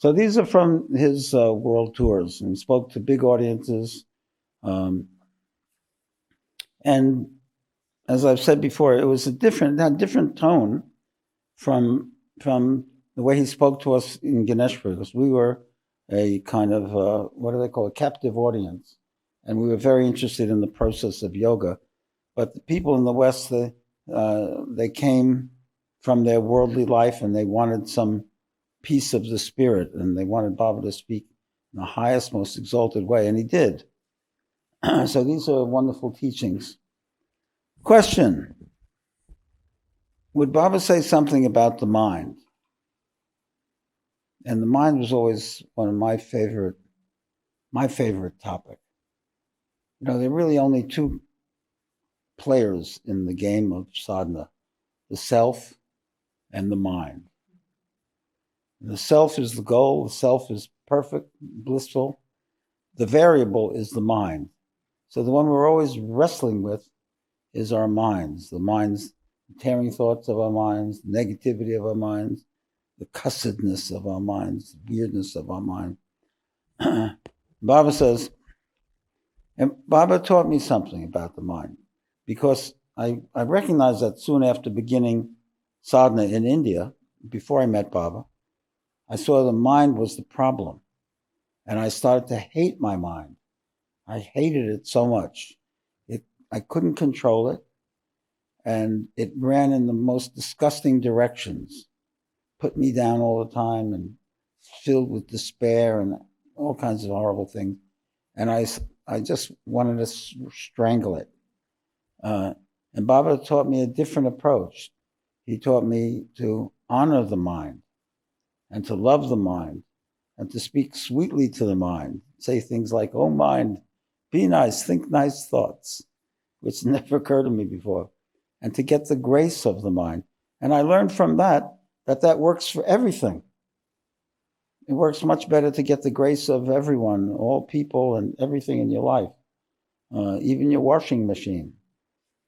So these are from his world tours, and he spoke to big audiences. And as I've said before, it was had a different tone from the way he spoke to us in Ganeshpur, because we were a kind of, what do they call it, captive audience. And we were very interested in the process of yoga. But the people in the West, they came from their worldly life and they wanted some piece of the spirit, and they wanted Baba to speak in the highest, most exalted way, and he did. So these are wonderful teachings. Question: would Baba say something about the mind? And the mind was always one of my favorite topic. There are really only two players in the game of sadhana: the self and the mind. The self is the goal, the self is perfect, blissful. The variable is the mind. So the one we're always wrestling with is our minds. The minds, tearing thoughts of our minds, negativity of our minds, the cussedness of our minds, the weirdness of our mind. Baba says, and Baba taught me something about the mind, because I recognized that soon after beginning sadhana in India, before I met Baba, I saw the mind was the problem. And I started to hate my mind. I hated it so much. I couldn't control it. And it ran in the most disgusting directions, put me down all the time and filled with despair and all kinds of horrible things. And I just wanted to strangle it. And Baba taught me a different approach. He taught me to honor the mind and to love the mind and to speak sweetly to the mind. Say things like, "Oh mind, be nice, think nice thoughts," which never occurred to me before. And to get the grace of the mind. And I learned from that works for everything. It works much better to get the grace of everyone, all people and everything in your life. Even your washing machine.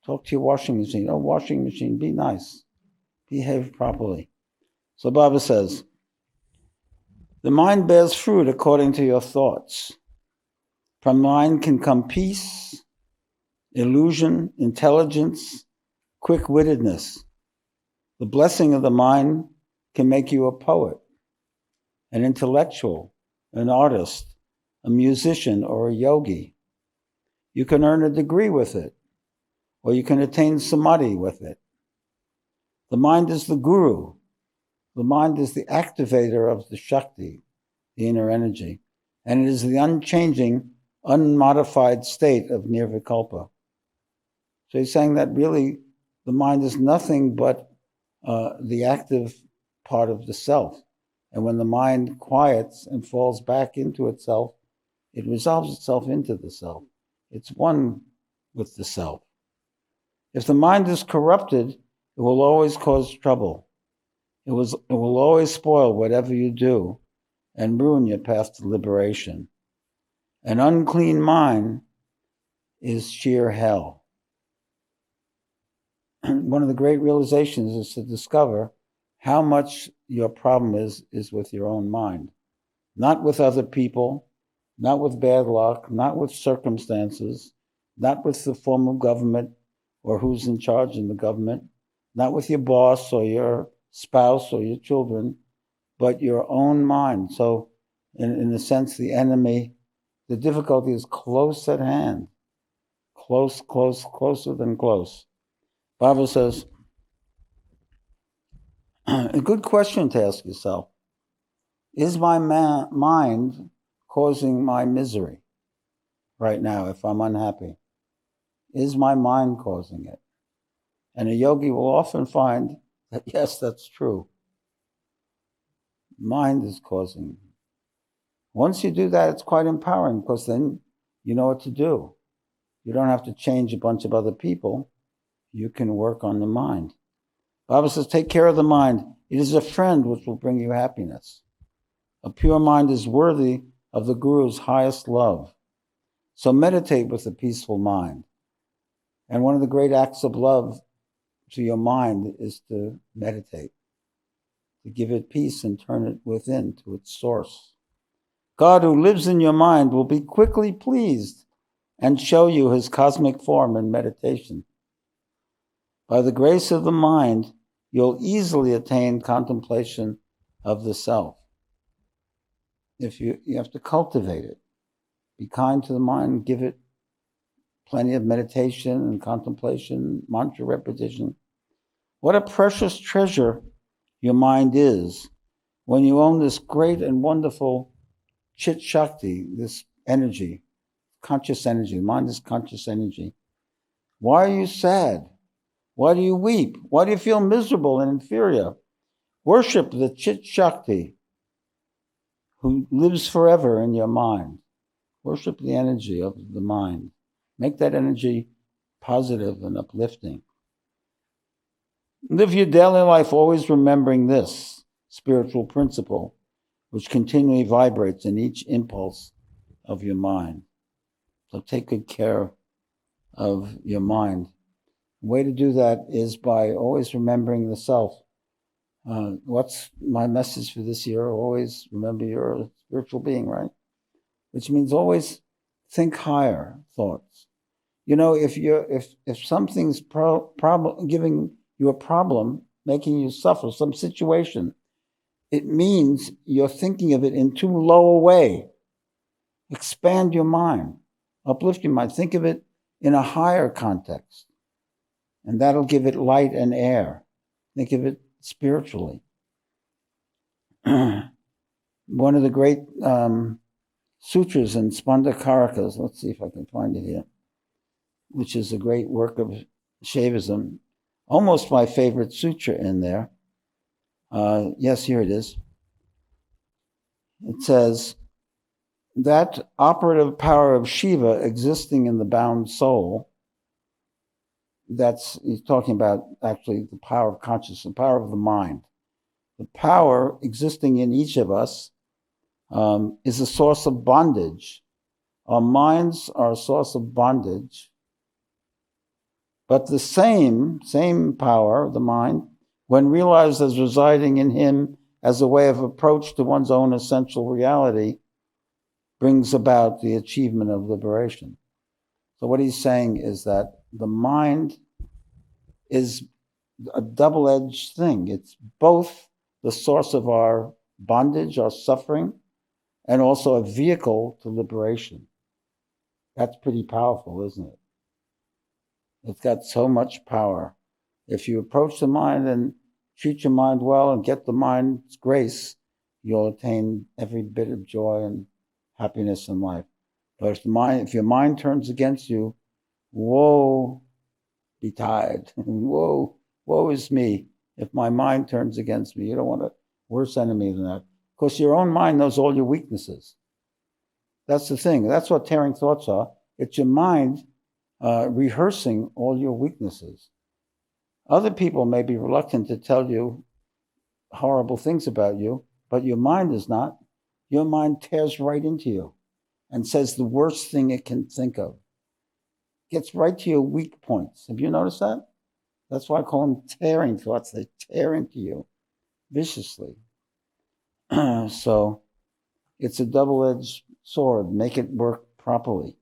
Talk to your washing machine. "Oh, washing machine, be nice. Behave properly." So Baba says, the mind bears fruit according to your thoughts. From mind can come peace, illusion, intelligence, quick-wittedness. The blessing of the mind can make you a poet, an intellectual, an artist, a musician, or a yogi. You can earn a degree with it, or you can attain samadhi with it. The mind is the guru. The mind is the activator of the Shakti, the inner energy, and it is the unchanging, unmodified state of nirvikalpa. So he's saying that really the mind is nothing but the active part of the self. And when the mind quiets and falls back into itself, it resolves itself into the self. It's one with the self. If the mind is corrupted, it will always cause trouble. It will always spoil whatever you do and ruin your path to liberation. An unclean mind is sheer hell. One of the great realizations is to discover how much your problem is with your own mind. Not with other people, not with bad luck, not with circumstances, not with the form of government or who's in charge in the government, not with your boss or your spouse or your children, but your own mind. So in a sense, the enemy, the difficulty is close at hand. Close, closer than close. Baba says, a good question to ask yourself, is my mind causing my misery right now if I'm unhappy? Is my mind causing it? And a yogi will often find that, yes, that's true. Mind is causing. Once you do that, it's quite empowering, because then you know what to do. You don't have to change a bunch of other people. You can work on the mind. Baba says, take care of the mind. It is a friend which will bring you happiness. A pure mind is worthy of the Guru's highest love. So meditate with a peaceful mind. And one of the great acts of love to your mind is to meditate, to give it peace and turn it within to its source. God who lives in your mind will be quickly pleased and show you his cosmic form in meditation. By the grace of the mind, you'll easily attain contemplation of the self. If you have to cultivate it. Be kind to the mind, give it plenty of meditation and contemplation, mantra repetition. What a precious treasure your mind is when you own this great and wonderful chit shakti, this energy, conscious energy. Mind is conscious energy. Why are you sad? Why do you weep? Why do you feel miserable and inferior? Worship the chit shakti who lives forever in your mind. Worship the energy of the mind. Make that energy positive and uplifting. Live your daily life always remembering this spiritual principle, which continually vibrates in each impulse of your mind. So take good care of your mind. The way to do that is by always remembering the self. What's my message for this year? Always remember you're a spiritual being, right? Which means always think higher thoughts. You know, if something's giving you a problem, making you suffer, some situation, it means you're thinking of it in too low a way. Expand your mind, uplift your mind, think of it in a higher context, and that'll give it light and air. Think of it spiritually. One of the great sutras in Spandakarakas, let's see if I can find it here, which is a great work of Shaivism, almost my favorite sutra in there. Yes, here it is. It says, that operative power of Shiva existing in the bound soul, he's talking about actually the power of consciousness, the power of the mind. The power existing in each of us is a source of bondage. Our minds are a source of bondage. But the same power, the mind, when realized as residing in him as a way of approach to one's own essential reality, brings about the achievement of liberation. So what he's saying is that the mind is a double-edged thing. It's both the source of our bondage, our suffering, and also a vehicle to liberation. That's pretty powerful, isn't it? It's got so much power. If you approach the mind and treat your mind well and get the mind's grace, you'll attain every bit of joy and happiness in life. But if your mind turns against you, woe betide. Woe is me. If my mind turns against me, you don't want a worse enemy than that. Of course, your own mind knows all your weaknesses. That's the thing. That's what tearing thoughts are. It's your mind rehearsing all your weaknesses. Other people may be reluctant to tell you horrible things about you, but your mind is not. Your mind tears right into you and says the worst thing it can think of. Gets right to your weak points. Have you noticed that? That's why I call them tearing thoughts. They tear into you viciously. So it's a double-edged sword. Make it work properly.